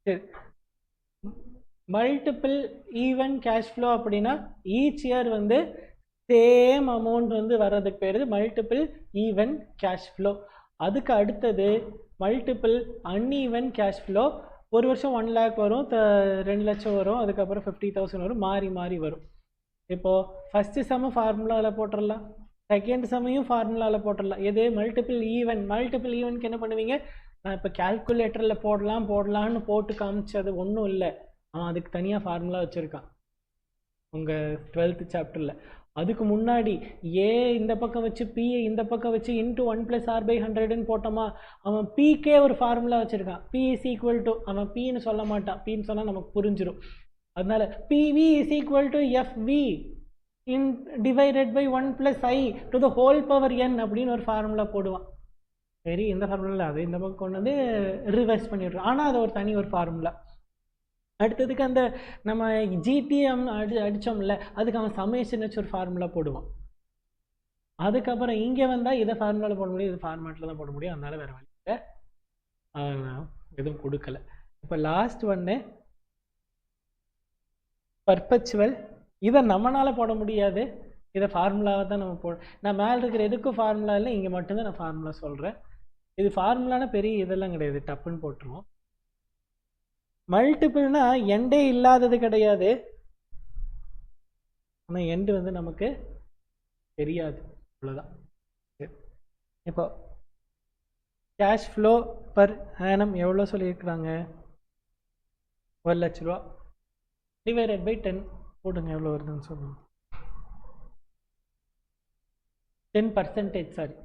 சரி, multiple even cash flow அப்படின்னா each year வந்து சேம் அமௌண்ட் வந்து வர்றதுக்கு பேர் மல்டிபிள் ஈவன் கேஷ் ஃப்ளோ. அதுக்கு அடுத்தது மல்டிபிள் அன்ஈவன் கேஷ் ஃப்ளோ. ஒரு வருஷம் 1 lakh வரும், 2 லட்சம் வரும், அதுக்கப்புறம் 50,000 வரும், மாறி மாறி வரும். இப்போது ஃபஸ்ட்டு சம்மு ஃபார்முலாவில் போட்டுடலாம், செகண்ட் சம்மையும் ஃபார்முலாவில் போட்டுடலாம். எது மல்டிபிள் ஈவன். மல்டிபிள் ஈவனுக்கு என்ன பண்ணுவீங்க, நான் இப்போ கேல்குலேட்டரில் போடலான்னு போட்டு காமிச்சது ஒன்றும் இல்லை, அவன் அதுக்கு தனியாக ஃபார்முலா வச்சுருக்கான் உங்கள் 12th சாப்டரில். அதுக்கு முன்னாடி ஏ இந்த பக்கம் வச்சு பிஏ இந்த பக்கம் வச்சு இன்ட்டு 1 + r/100ன்னு போட்டோமா, அவன் பிக்கே ஒரு ஃபார்முலா வச்சுருக்கான். பி இஸ் ஈக்குவல் டு, அவன் பின்னு சொல்ல மாட்டான், பின்னு சொன்னால் நமக்கு புரிஞ்சிடும். அதனால PV is equal to FV divided by 1 + i to the whole power n அப்படின்னு ஒரு ஃபார்முலா போடுவான். சரி, இந்த ஃபார்முலா அது இந்த பக்கம் கொண்டு வந்து ரிவர்ஸ் பண்ணிவிட்றோம், ஆனால் அது ஒரு தனி ஒரு ஃபார்முலா. அடுத்ததுக்கு அந்த நம்ம ஜிடிஎம் அடித்தோம்ல, அதுக்கு அவன் சமேஷன் வச்சு ஒரு ஃபார்முலா போடுவான். அதுக்கப்புறம் இங்கே வந்தால் இதை ஃபார்முலாவில் போட முடியும், இது ஃபார்மேட்டில் தான் போட முடியும். அதனால வேறு வழியில் எதுவும் கொடுக்கல. இப்போ லாஸ்ட் ஒன்று பர்பச்சுவல். இதை நம்மளால் போட முடியாது, இதை ஃபார்முலாவை தான் நம்ம நான் மேலே இருக்கிற எதுக்கும் ஃபார்முலா இல்லை, இங்கே மட்டும்தான் நான் ஃபார்முலா சொல்கிறேன். இது ஃபார்முலானா பெரிய இதெல்லாம் கிடையாது, டப்புன்னு போட்டுருவோம். மல்டிபிள்னா எண்டே இல்லாதது கிடையாது, ஆனால் எண்டு வந்து நமக்கு தெரியாது, அவ்வளோதான். இப்போ கேஷ் ஃப்ளோ பர் ஆனம் எவ்வளோ சொல்லியிருக்கிறாங்க, 1 லட்ச ரூபா டிவைடட் பை 10 போட்டுங்க, எவ்வளோ வருதுன்னு சொல்லுங்கள். 10%, சாரி,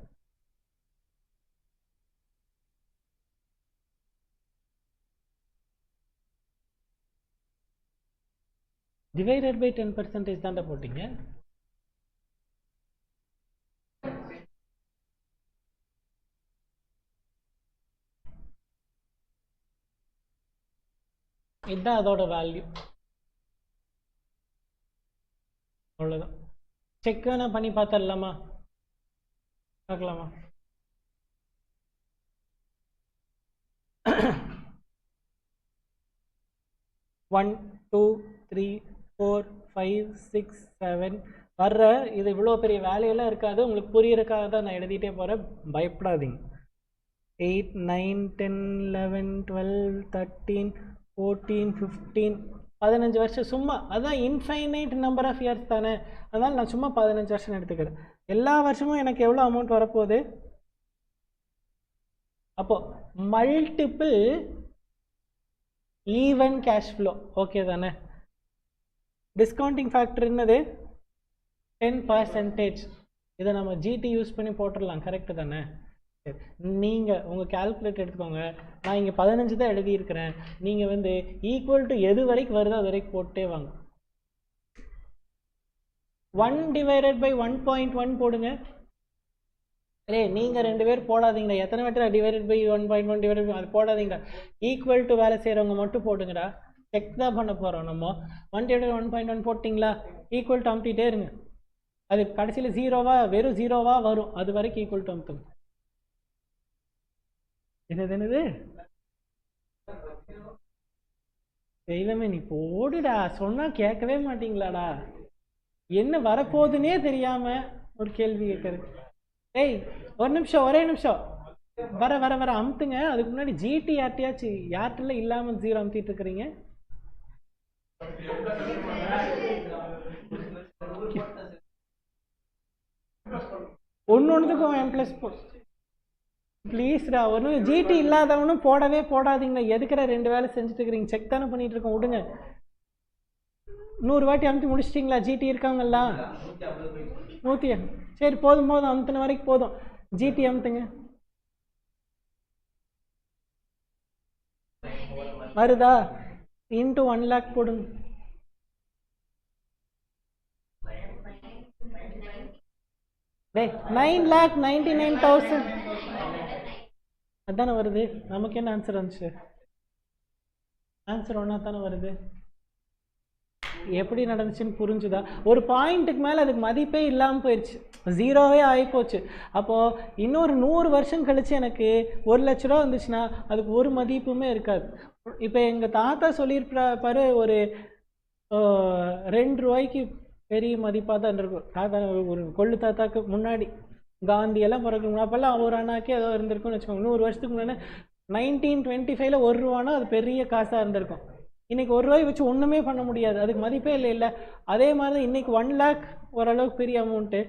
டிவைடட் பை 10% தாண்டா போட்டிங்க. இதுதான் அதோட வேல்யூ, அவ்வளோதான். செக் வேணா பண்ணி பார்த்துடலாமா, பார்க்கலாமா? ஒன் 2 3 4 5 6 7 வர்ற இது இவ்வளோ பெரிய வேலையெல்லாம் இருக்காது, உங்களுக்கு புரியறதுக்காக தான் நான் எழுதிட்டே போகிறேன், பயப்படாதீங்க. 8 9 10 11 12 13 14 15 15 வருஷம் சும்மா, அதான் இன்ஃபைனைட் நம்பர் ஆஃப் இயர்ஸ் தானே, அதனால் நான் சும்மா 15 வருஷம் எடுத்துக்கிறேன். எல்லா வருஷமும் எனக்கு எவ்வளோ அமௌண்ட் வரப்போகுது. அப்போது multiple even cash flow, okay தானே. டிஸ்கவுண்டிங் ஃபேக்டர் என்னது, 10%. இதை நம்ம ஜிடி யூஸ் பண்ணி போட்டுடலாம், கரெக்டு தானே. சரி, நீங்கள் உங்கள் கேல்குலேட்டர் எடுத்துக்கோங்க, நான் இங்கே 15 தான் எழுதியிருக்கிறேன், நீங்கள் வந்து ஈக்குவல் டு எது வரைக்கும் வருதோ அது வரைக்கும் போட்டே வாங்க. 1 டிவைடட் பை 1.1 போடுங்க. நீங்கள் 2 பேர் போடாதீங்கடா, எத்தனை metre divided by 1.1 divided by அது போடாதீங்கடா, ஈக்குவல் டு வேலை செய்கிறவங்க மட்டும் போடுங்கடா. செக் தான் பண்ண போகிறோம் நம்ம. 1 டிவைடட் 1.1 போட்டிங்களா, ஈக்குவல் டு அமுத்திட்டே இருங்க, அது கடைசியில் ஜீரோவா வெறும் ஜீரோவா வரும், அது வரைக்கும் ஈக்குவல் டு அமுத்துங்க. என்னது தெய்வமே, நீ போடுடா, சொன்னா கேட்கவே மாட்டீங்களாடா, என்ன வரப்போகுதுன்னே தெரியாம ஒரு கேள்வி கேட்கறது. ஏய் ஒரு நிமிஷம், ஒரே நிமிஷம், வர வர வர அமுத்துங்க. அதுக்கு முன்னாடி ஜிடி யார்ட்டையாச்சு, யார்ட்டில் இல்லாமல் ஜீரோ அமுத்திட்டு இருக்கிறீங்க. ஒன்றுக்கும் M+, ப்ளீஸ்டா, ஒன்று ஜிடி இல்லாதவனும் போடவே போடாதீங்கண்ணா, எதுக்குற 2 வேலை செஞ்சுட்டு இருக்கிறீங்க, செக் தானே பண்ணிட்டு இருக்கோம், விடுங்க. 100 வாட்டி அமுத்தி முடிச்சிட்டிங்களா, ஜிடி இருக்காங்களா 100? சரி போதும் போதும், அமுத்தின வரைக்கும் போதும், ஜிடி அமுத்துங்க. வருதா, இன்ட்டு 1 lakh போடுங்க. டேய் 9,99,000 அதானே வருது. நமக்கு என்ன ஆன்சர் வந்துச்சு, ஆன்சர் ஒன்றா தானே வருது. எப்படி நடந்துச்சுன்னு புரிஞ்சுதா? ஒரு பாயிண்ட்டுக்கு மேலே அதுக்கு மதிப்பே இல்லாமல் போயிடுச்சு, ஜீரோவே ஆகிப்போச்சு. அப்போது இன்னொரு 100 வருஷம் கழித்து எனக்கு 1,00,000 ரூபா வந்துச்சுன்னா அதுக்கு ஒரு மதிப்புமே இருக்காது. இப்போ எங்கள் தாத்தா சொல்லியிருப்பாரு, ஒரு 2 ரூபாய்க்கு பெரிய மதிப்பாக தான் இருந்திருக்கும். தாத்தா ஒரு கொள்ளு தாத்தாக்கு முன்னாடி காந்தியெல்லாம் பிறக்கணும் அப்போல்லாம் ஒரு அண்ணாக்கே ஏதோ இருந்திருக்கும்னு வச்சுக்கோங்க. 100 வருஷத்துக்கு முன்னாடி 1925ல் 1 ரூபானா அது பெரிய காசாக இருந்திருக்கும். இன்றைக்கி 1 ரூபாய் வச்சு ஒன்றுமே பண்ண முடியாது, அதுக்கு மதிப்பே இல்லை. அதே மாதிரி தான் இன்றைக்கி 1 லேக் ஓரளவுக்கு பெரிய அமௌண்ட்டு,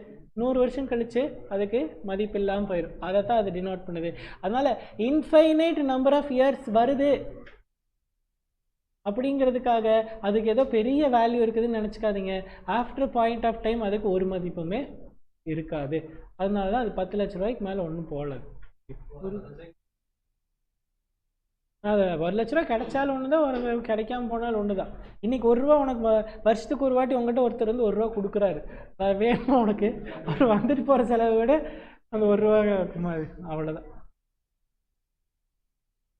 100 வருஷம் கழித்து அதுக்கு மதிப்பு இல்லாமல் போயிடும். அதை தான் அது டினோட் பண்ணுது. அதனால் இன்ஃபைனைட் நம்பர் ஆஃப் இயர்ஸ் வருது அப்படிங்கிறதுக்காக அதுக்கு ஏதோ பெரிய வேல்யூ இருக்குதுன்னு நினச்சிக்காதீங்க. ஆஃப்டர் பாயிண்ட் ஆஃப் டைம் அதுக்கு ஒரு மதிப்புமே இருக்காது. அதனால தான் அது 10 லட்ச ரூபாய்க்கு மேலே ஒன்றும் போகல. அது 1 லட்ச ரூபா கிடைச்சாலும் ஒன்று தான், ஒரு கிடைக்காம போனாலும் ஒன்று தான். இன்றைக்கி 1 ரூபா உனக்கு வருஷத்துக்கு ஒரு வாட்டி உங்கள்கிட்ட ஒருத்தர் வந்து 1 ரூபா கொடுக்குறாரு, வேணும் உனக்கு. அவர் வந்துட்டு போகிற செலவை விட அந்த 1 ரூபா மாதிரி அவ்வளோதான்.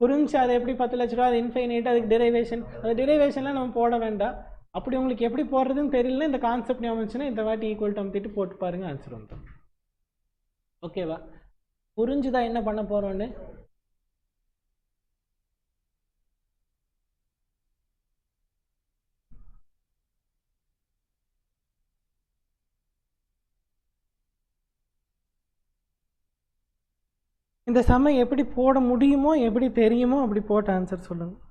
புரிஞ்சு அதை எப்படி 10 லட்ச ரூபா, அது இன்ஃபைனைட், அதுக்கு டிரைவேஷன், அது டிரைவேஷன்லாம் நம்ம போட வேண்டாம். அப்படி உங்களுக்கு எப்படி போடுறதுன்னு தெரியல, இந்த கான்செப்ட் ஞாபகம் இந்த வாட்டி ஈக்குவல் டம் திட்டு போட்டு பாருங்கள், ஆன்சர் வந்துடும். ஓகேவா? புரிஞ்சுதான் என்ன பண்ண போகிறோன்னு? இந்த சம்மை எப்படி போட முடியுமோ, எப்படி தெரியுமோ அப்படி போட்ட ஆன்சர் சொல்லுங்கள்.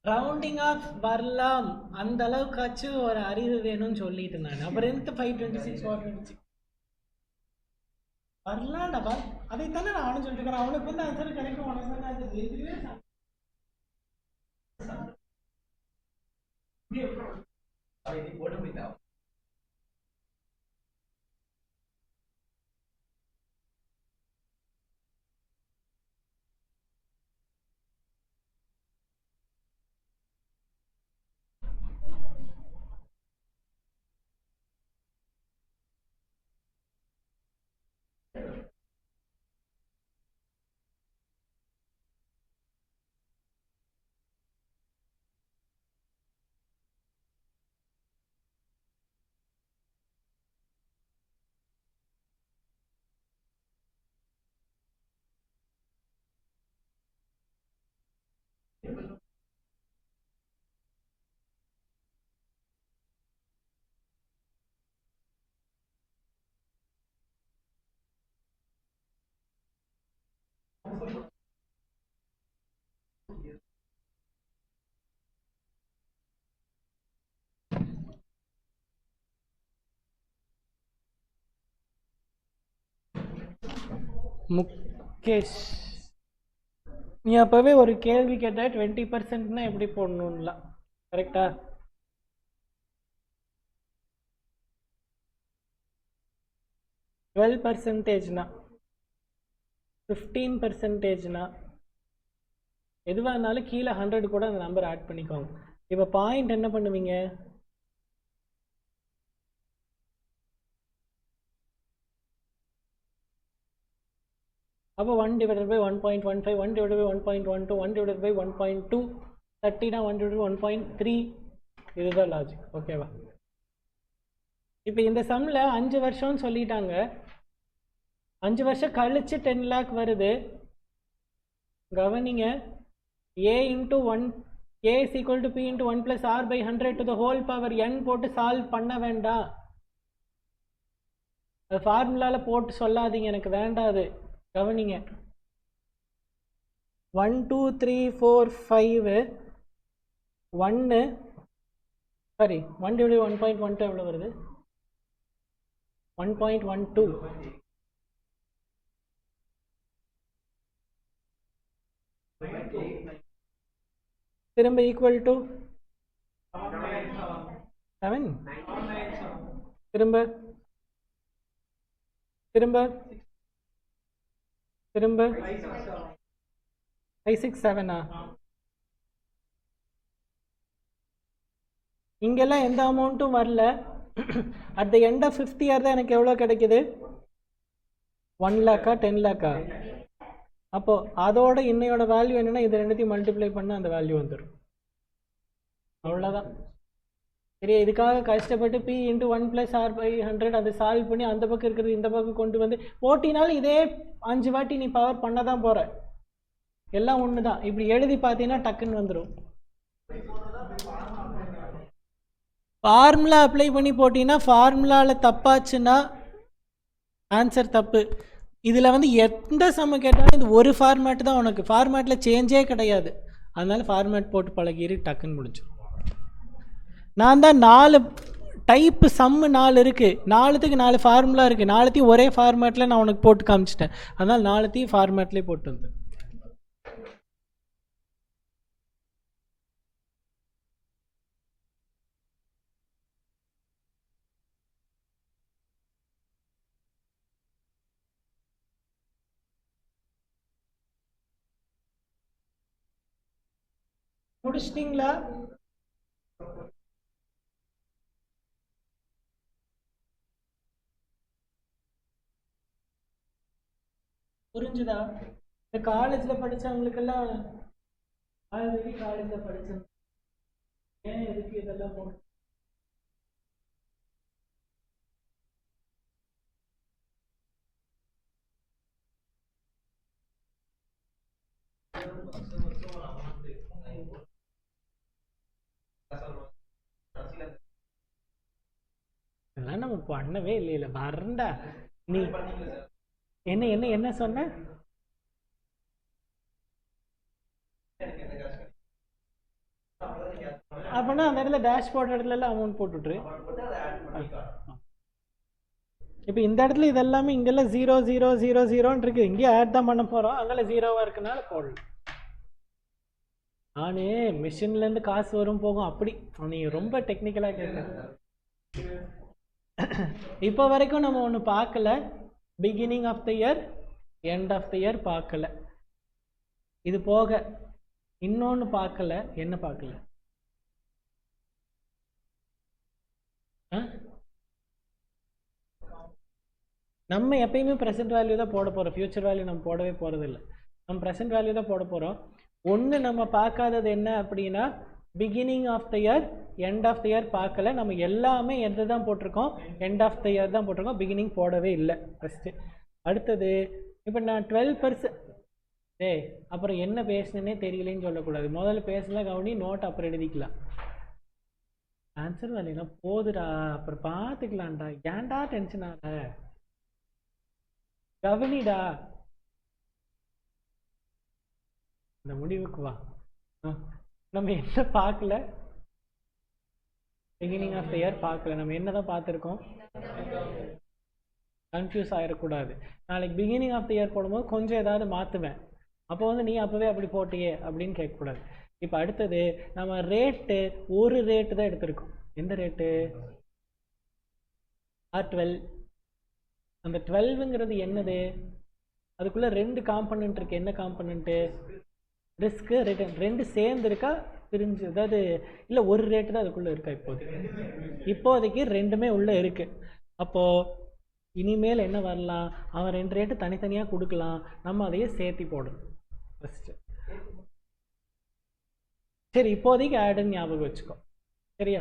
ரவுண்டிங் ஆஃப் வரலாம், அந்த அளவுக்காச்சும் ஒரு அறிவு வேணும்னு சொல்லிட்டு நான் அப்புறம் எந்த 526 426 வரலாம்டா. அதைத்தானே நானும் சொல்லிட்டு இருக்கேன். அவனுக்கு வந்து ஆன்சர் கிடைக்கும், உனக்கு வந்து அது எதுவே போட முடியாது. முகேஷ், நீ அப்போவே ஒரு கேள்வி கேட்ட 20%னா எப்படி போடணும்ல, கரெக்டா? டுவெல் பர்சன்டேஜ்னா 15%னா எதுவாக இருந்தாலும் கீழே 100 கூட அந்த நம்பர் ஆட் பண்ணிக்கோங்க. இப்போ பாயிண்ட் என்ன பண்ணுவீங்க? அப்போ 1/1.15, 1/1.12, 1/1.2, 30னா 1/1.3. இதுதான் லாஜிக், ஓகேவா? இப்போ இந்த சம்மில் 5 வருஷம்னு சொல்லிட்டாங்க. 5 வருஷம் கழிச்சு 10 lakh வருது. கவனிங்க, a into 1 a is equal to p into 1 plus r by 100 to the whole power n போட்டு சால்வ் பண்ண வேண்டாம். அது ஃபார்முலாவில் போட்டு சொல்லாதீங்க, எனக்கு வேண்டாது. கவனிங்க, 1 2 3 4 5 1 சாரி 1 divided 1.12 எவ்வளோ வருது? 1.12. திரும்ப ஈக்குவல் டு 7. திரும்ப திரும்ப திரும்ப 567. இங்கெல்லாம் எந்த அமௌண்ட்டும் வரல. At the end of 5th year தான் எனக்கு எவ்வளோ கிடைக்குது? 1 lakh 10 lakh. அப்போ அதோட இன்னையோட வேல்யூ என்னன்னா, இது ரெண்டுத்தையும் மல்டிப்ளை பண்ண அந்த வேல்யூ வந்துடும். அவ்வளோதான். சரி, இதுக்காக கஷ்டப்பட்டு p into 1 plus r by 100 அதை சால்வ் பண்ணி அந்த பக்கம் இருக்கிறது இந்த பக்கம் கொண்டு வந்து போட்டினாலும் இதே 5 வாட்டி நீ பவர் பண்ண தான் போற. எல்லாம் ஒன்று தான். இப்படி எழுதி பார்த்தீங்கன்னா டக்குன்னு வந்துடும். ஃபார்முலா அப்ளை பண்ணி போட்டிங்கன்னா ஃபார்முலாவில் தப்பாச்சுன்னா ஆன்சர் தப்பு. இதில் வந்து எந்த சம்ம கேட்டாலும் இது ஒரு ஃபார்மேட் தான், உனக்கு ஃபார்மேட்டில் சேஞ்சே கிடையாது. அதனால ஃபார்மேட் போட்டு பழகிரு, டக்குன்னு முடிஞ்சிடும். நான் தான் 4 டைப்பு சம்மு 4 இருக்குது, 4த்துக்கு 4 ஃபார்முலா இருக்குது. 4த்தையும் ஒரே ஃபார்மேட்டில் நான் உனக்கு போட்டு காமிச்சிட்டேன். அதனால் 4த்தையும் ஃபார்மேட்லேயே போட்டு வந்து முடிச்சிட்டிங்களா? புரிஞ்சுதா? இந்த காலேஜில் படித்தவங்களுக்கெல்லாம் ஆல்ரெடி காலேஜில் படித்தேன், ஏன் எதுக்கு இதெல்லாம் போட்டு? அதெல்லாம் நம்ம பண்ணவே இல்லை. வரண்டா நீ என்ன என்ன என்ன சொன்ன? அப்படின்னா அந்த இடத்துல டேஷ்போர்ட் இடத்துல எல்லாம் அமௌண்ட் போட்டுட்ரு. இப்போ இந்த இடத்துல இதெல்லாமே இங்கெல்லாம் 0 0 0 0ன்னு இருக்குது. இங்கேயே ஆட் தான் பண்ண போகிறோம், அங்கெல்லாம் 0வாக இருக்கனால போடலாம். நானே மிஷின்லேருந்து காசு வரும் போகும் அப்படி. நீ ரொம்ப டெக்னிக்கலாக கேட்க. இப்போ வரைக்கும் நம்ம ஒன்று பார்க்கல, beginning of the year end of the year பார்க்கல. இது போக இன்னொன்று பார்க்கல. என்ன பார்க்கல? நம்ம எப்பயுமே ப்ரெசென்ட் வேல்யூ தான் போட போகிறோம், ஃபியூச்சர் வேல்யூ நம்ம போடவே போகிறது இல்லை. நம்ம ப்ரெசென்ட் வேல்யூ தான் போட போகிறோம். ஒன்று நம்ம பார்க்காதது என்ன அப்படின்னா, beginning of the year end of the year பார்க்கல. நம்ம எல்லாமே எது தான் போட்டிருக்கோம்? எண்ட் ஆஃப் த இயர் தான் போட்டிருக்கோம், பிகினிங் போடவே இல்லை ஃபஸ்ட்டு. அடுத்தது இப்போ நான் 12%. அப்புறம் என்ன பேசுனேன்னே தெரியலன்னு சொல்லக்கூடாது. முதல்ல பேசலாம், கவனி, நோட் அப்புறம் எழுதிக்கலாம். ஆன்சர் வேலைனா போதுடா, அப்புறம் பார்த்துக்கலாம்டா, ஏன்டா டென்ஷன் ஆக? கவனிடா, இந்த முடிவுக்கு வா. நம்ம என்ன பார்க்கல? பிகினிங் ஆஃப் த இயர் பார்க்கல. நம்ம என்னதான் பார்த்துருக்கோம்? கன்ஃபியூஸ் ஆகிடக்கூடாது. நாளைக்கு பிகினிங் ஆஃப் த இயர் போடும்போது கொஞ்சம் ஏதாவது மாற்றுவேன், அப்போ வந்து நீ அப்போவே அப்படி போட்டியே அப்படின்னு கேட்கக்கூடாது. இப்போ அடுத்தது நம்ம ரேட்டு ஒரு ரேட்டு தான் எடுத்திருக்கோம். எந்த ரேட்டு? R12. அந்த 12ங்கிறது என்னது? அதுக்குள்ளே 2 காம்பனண்ட் இருக்குது. என்ன காம்பனண்ட்டு? Risk return. 2 சேர்ந்து இருக்கா பிரிஞ்சு? அதாவது இல்லை, ஒரு ரேட்டு தான் அதுக்குள்ளே இருக்கா இப்போதைக்கு 2மே உள்ளே இருக்குது. அப்போது இனிமேல் என்ன வரலாம்? அவன் 2 ரேட்டு தனித்தனியாக கொடுக்கலாம், நம்ம அதையே சேர்த்தி போடணும் ஃபஸ்ட்டு. சரி, இப்போதைக்கு ஆடுன்னு ஞாபகம் வச்சுக்கோ, சரியா?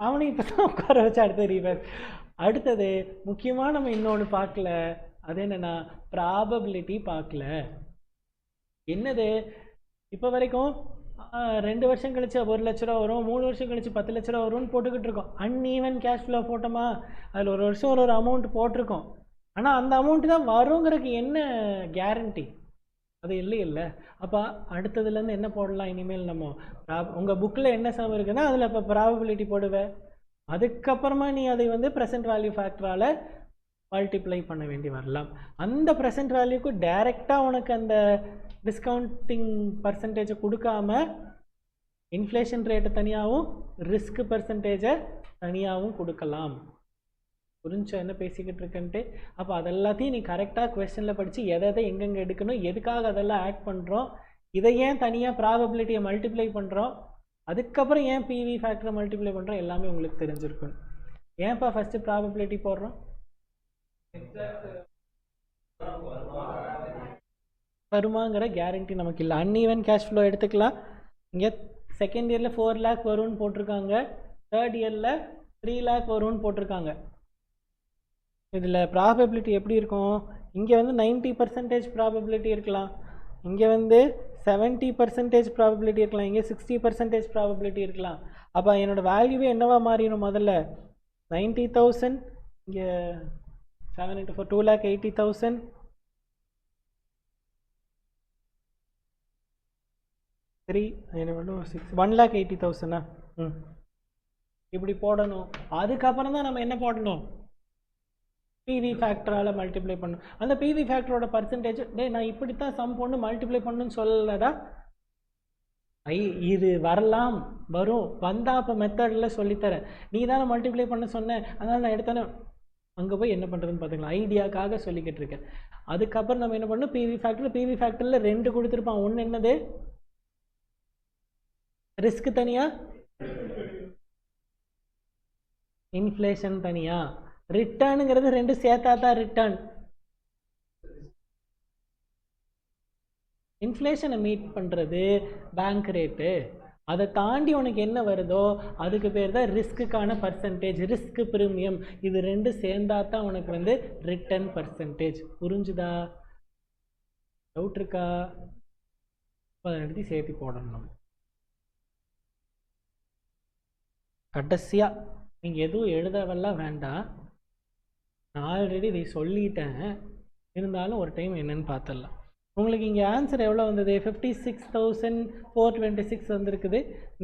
அவனை இப்போ தான் உட்கார வச்சு அடுத்தது ரீவர்ஸ். அடுத்தது முக்கியமாக நம்ம இன்னொன்று பார்க்கல, அது என்னென்னா ப்ராபபிலிட்டி பார்க்கல. என்னது? இப்போ வரைக்கும் 2 வருஷம் கழிச்சு 1 லட்ச ரூபா வரும், 3 வருஷம் கழிச்சு 10 லட்ச ரூபா வரும்னு போட்டுக்கிட்டு இருக்கோம். அன்ஈவன் கேஷ் ஃப்ளோ போட்டோமா, அதில் ஒரு வருஷம் ஒரு அமௌண்ட் போட்டிருக்கோம். ஆனால் அந்த அமௌண்ட்டு தான் வருங்கிறதுக்கு என்ன கேரண்டி? அது இல்லை. அப்போ அடுத்ததுலேருந்து என்ன போடலாம் இனிமேல்? நம்ம உங்கள் புக்கில் என்ன சம் இருக்குன்னா அதில் இப்போ ப்ராபபிலிட்டி போடுவேன். அதுக்கப்புறமா நீ அதை வந்து ப்ரெசென்ட் வேல்யூ ஃபேக்டரால் மல்டிப்ளை பண்ண வேண்டி வரலாம். அந்த ப்ரெசென்ட் வேல்யூக்கு டைரெக்டாக உனக்கு அந்த டிஸ்கவுண்டிங் பர்சன்டேஜை கொடுக்காம இன்ஃப்ளேஷன் ரேட்டை தனியாகவும் ரிஸ்க் பர்சன்டேஜை தனியாகவும் கொடுக்கலாம். புரிஞ்சா என்ன பேசிக்கிட்டு இருக்கன்ட்டு? அப்போ அதெல்லாத்தையும் நீ கரெக்டாக கொஸ்டினில் படித்து எதை எங்கெங்கே எடுக்கணும், எதுக்காக அதெல்லாம் ஆட் பண்ணுறோம், இதை ஏன் தனியாக ப்ராபபிலிட்டியை மல்டிப்ளை பண்ணுறோம், அதுக்கப்புறம் ஏன் பிவி ஃபேக்டரை மல்டிப்ளை பண்ணுறோம், எல்லாமே உங்களுக்கு தெரிஞ்சிருக்கணும். ஏன்ப்பா ஃபஸ்ட்டு ப்ராபபிலிட்டி போடுறோம்? வருமாங்கிற கேரண்டி நமக்கு இல்லை. அன்ஈவன் கேஷ் ஃப்ளோ எடுத்துக்கலாம். இங்கே செகண்ட் இயரில் 4 lakh வரும்னு போட்டிருக்காங்க, தேர்ட் இயரில் 3 lakh வரும்னு போட்டிருக்காங்க. இதில் ப்ராபபிலிட்டி எப்படி இருக்கும்? இங்கே வந்து 90% ப்ராபபிலிட்டி இருக்கலாம், இங்கே வந்து 70% ப்ராபபிலிட்டி இருக்கலாம், இங்கே 60% ப்ராபபிலிட்டி இருக்கலாம். அப்போ என்னோடய வேல்யூவே என்னவா மாறிடும்? முதல்ல 90,000, இங்கே 7 into 4 2,80,000, 3 1,80,000. இப்படி போடணும். அதுக்கப்புறம் தான் நம்ம என்ன போடணும்? பிவி ஃபேக்டரால் மல்டிப்ளை பண்ணணும். அந்த பிவி ஃபேக்டரோட பர்சன்டேஜ் நான் இப்படித்தான் சம் பொண்ணு மல்டிப்ளை பண்ணணும்னு சொல்லலடா. இது வரலாம், வரும், வந்தால் அப்போ மெத்தடில் சொல்லித்தரேன். நீ தானே மல்டிப்ளை பண்ண சொன்னேன், அதனால் நான் எடுத்தானே அங்கே போய் என்ன பண்ணுறதுன்னு பார்த்துக்கலாம். ஐடியாக்காக சொல்லிக்கிட்டு இருக்கேன். அதுக்கப்புறம் நம்ம என்ன பண்ணணும்? பிவி ஃபேக்டரில் 2 கொடுத்துருப்பான். ஒன்று என்னது? ரிஸ்க் தனியாக, இன்ஃப்ளேஷன் தனியாக. ரிட்டர்னுங்கிறது 2 சேர்த்தா தான் ரிட்டர்ன். இன்ஃப்ளேஷனை மீட் பண்ணுறது பேங்க் ரேட்டு. அதை தாண்டி உனக்கு என்ன வருதோ அதுக்கு பேர் தான் ரிஸ்க்குக்கான பர்சன்டேஜ், ரிஸ்க் ப்ரீமியம். இது 2 சேர்ந்தா தான் உனக்கு வந்து ரிட்டர்ன் பர்சன்டேஜ். புரிஞ்சுதா? டவுட் இருக்கா? அதை எடுத்து சேர்த்து போடணும். கடைசியாக நீங்கள் எதுவும் எழுதவெல்லாம் வேண்டாம், நான் ஆல்ரெடி இதை சொல்லிட்டேன், இருந்தாலும் ஒரு டைம் என்னன்னு பார்த்துடலாம். உங்களுக்கு இங்கே ஆன்சர் எவ்வளோ வந்தது? 56,426 வந்திருக்குது.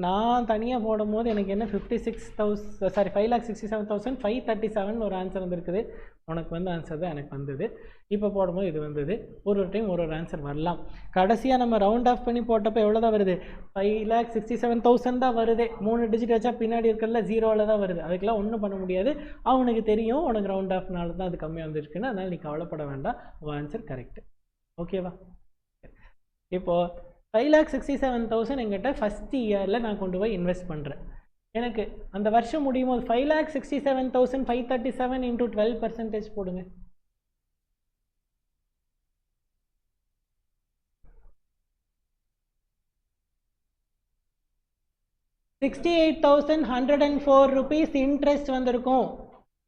நான் தனியாக போடும் போது எனக்கு என்ன 5,67,537 ஒரு ஆன்சர் வந்திருக்குது. உனக்கு வந்து ஆன்சர் தான் எனக்கு வந்தது. இப்போ போடும்போது இது வந்தது. ஒரு டைம் ஒரு ஆன்சர் வரலாம். கடைசியாக நம்ம ரவுண்ட் ஆஃப் பண்ணி போட்டப்போ எவ்வளோ தான் வருது? 5,67,000 தான் வருது. 3 டிஜிட் வச்சா பின்னாடி இருக்கிறதுல 0வில் தான் வருது. அதுக்கெல்லாம் ஒன்றும் பண்ண முடியாது. அவனுக்கு தெரியும் உனக்கு ரவுண்ட் ஆஃப்னால தான் அது கம்மியாக வந்துருக்குன்னு. அதனால் நீ கவலைப்பட வேண்டாம், உன் ஆன்சர் கரெக்டு. ஓகேவா? இப்போது 5,67,000 எங்கிட்ட ஃபஸ்ட் இயரில் நான் கொண்டு போய் இன்வெஸ்ட் பண்ணுறேன். எனக்கு அந்த வருஷம் முடியும் போது 5,67,537 into 12% போடுங்க. ₹68,104 இன்ட்ரெஸ்ட் வந்திருக்கும்.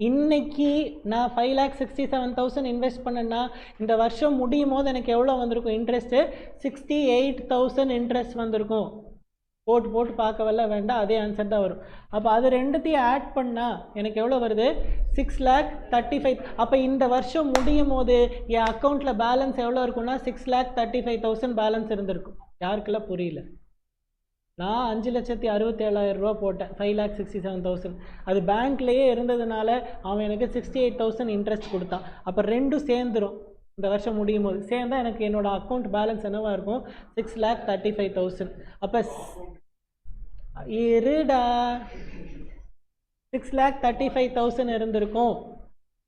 இன்னைக்கு நான் 5,67,000 இன்வெஸ்ட் பண்ணேன்னா இந்த வருஷம் முடியும் போது எனக்கு எவ்வளோ வந்திருக்கும் இன்ட்ரெஸ்ட்டு? 68,000 இன்ட்ரெஸ்ட் வந்திருக்கும். போட்டு பார்க்கவல்ல வேண்டாம், அதே ஆன்சர் தான் வரும். அப்போ அது ரெண்டுத்தையும் ஆட் பண்ணால் எனக்கு எவ்வளோ வருது? 6,35,000. அப்போ இந்த வருஷம் முடியும் போது என் அக்கௌண்ட்டில் பேலன்ஸ் எவ்வளோ இருக்குன்னா 6,35,000 பேலன்ஸ் இருந்திருக்கும். யாருக்கெல்லாம் புரியல? நான் 5,67,000 ரூபா போட்டேன், 5,67,000. அது பேங்க்லேயே இருந்ததுனால அவன் எனக்கு 68,000 இன்ட்ரெஸ்ட் கொடுத்தான். அப்போ ரெண்டும் சேர்ந்துடும் இந்த வருஷம் முடியும் போது. சேர்ந்தா எனக்கு என்னோட அக்கௌண்ட் பேலன்ஸ் என்னவா இருக்கும்? 6,35,000. அப்போ இருடா 6,35,000 இருந்திருக்கும்.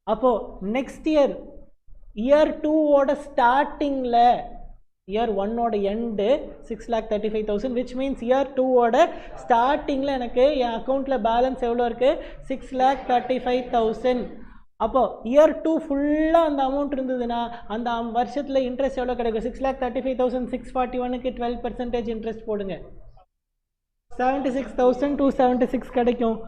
அப்போது நெக்ஸ்ட் இயர் 2ஓட ஸ்டார்டிங்கில் இயர் 1ஓட எண்டு 6,35,000, விச் மீன்ஸ் இயர் 2ஓட ஸ்டார்டிங்கில் எனக்கு என் அக்கௌண்ட்டில் பேலன்ஸ் எவ்வளோ இருக்குது? 6,35,000. அப்போது இயர் 2 ஃபுல்லாக அந்த அமௌண்ட் இருந்ததுன்னா அந்த வருஷத்தில் இன்ட்ரெஸ்ட் எவ்வளோ கிடைக்கும்? 6,35,000 641க்கு 12% இன்ட்ரெஸ்ட் போடுங்க, 76,276 கிடைக்கும்.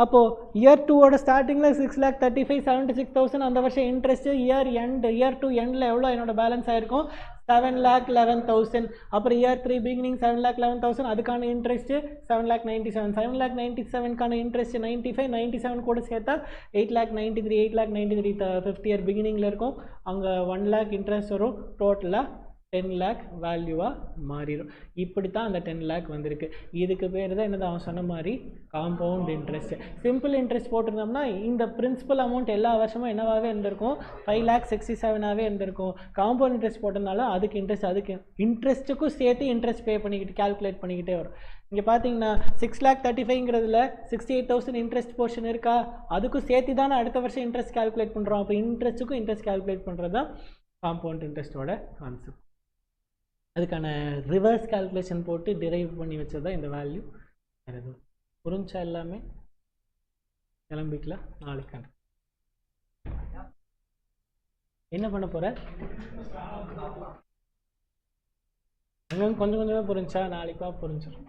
அப்போது இயர் 2ஓட ஸ்டார்டிங்கில் 6,35,000 76,000 அந்த வருஷம் இன்ட்ரெஸ்ட்டு. இயர் 2 எண்டில் எவ்வளோ என்னோட பேலன்ஸ் ஆகிருக்கும்? 7,11,000. அப்புறம் இயர் 3 பிகினிங் 7,11,000, அதுக்கான இன்ட்ரெஸ்ட்டு 7,97,000. 7,97,000க்கான இன்ட்ரெஸ்ட் 95, 97 கூட சேர்த்தா 8,93,000. 8,93,000 5th இயர் பிகினிங்கில் இருக்கும். அங்கே 1 lakh இன்ட்ரெஸ்ட் வரும். டோட்டலாக 10 lakh வேல்யூவாக மாறிடும். இப்படி தான் அந்த 10 lakh வந்திருக்கு. இதுக்கு பேர் தான் என்னது அவன் சொன்ன மாதிரி காம்பவுண்ட் இன்ட்ரெஸ்ட். சிம்பிள் இன்ட்ரெஸ்ட் போட்டிருந்தோம்னா இந்த பிரின்சிபல் அமௌண்ட் எல்லா வருஷமும் என்னவாகவே இருந்திருக்கும்? 5,67,000 இருந்திருக்கும். காம்பவுண்ட் இன்ட்ரெஸ்ட் போட்டதுனால அதுக்கு இன்ட்ரெஸ்ட்டுக்கும் சேர்த்து இன்ட்ரெஸ்ட் பே பண்ணிக்கிட்டு கால்குலேட் பண்ணிக்கிட்டே வரும். இங்கே பார்த்தீங்கன்னா 6,35,000ங்கிறதுல 68,000 இன்ட்ரெஸ்ட் போர்ஷன் இருக்கா? அதுக்கும் சேர்த்து தானே அடுத்த வருஷம் இன்ட்ரெஸ்ட் கால்குலேட் பண்ணுறோம். அப்போ இன்ட்ரெஸ்ட்டுக்கும் இன்ட்ரெஸ்ட் கால்குலேட் பண்ணுறது தான் காம்பவுண்ட் இன்ட்ரெஸ்ட்டோட கான்செப்ட். அதுக்கான ரிவர்ஸ் கால்குலேஷன் போட்டு டிரைவ் பண்ணி வச்சது தான் இந்த வேல்யூ. வேறு எதுவும் புரிஞ்சா? எல்லாமே கிளம்பிக்கலாம். நாளைக்கு என்ன பண்ண போகிற? அங்கே கொஞ்சம் கொஞ்சமாக புரிஞ்சா? நாளைக்கா புரிஞ்சிடும்.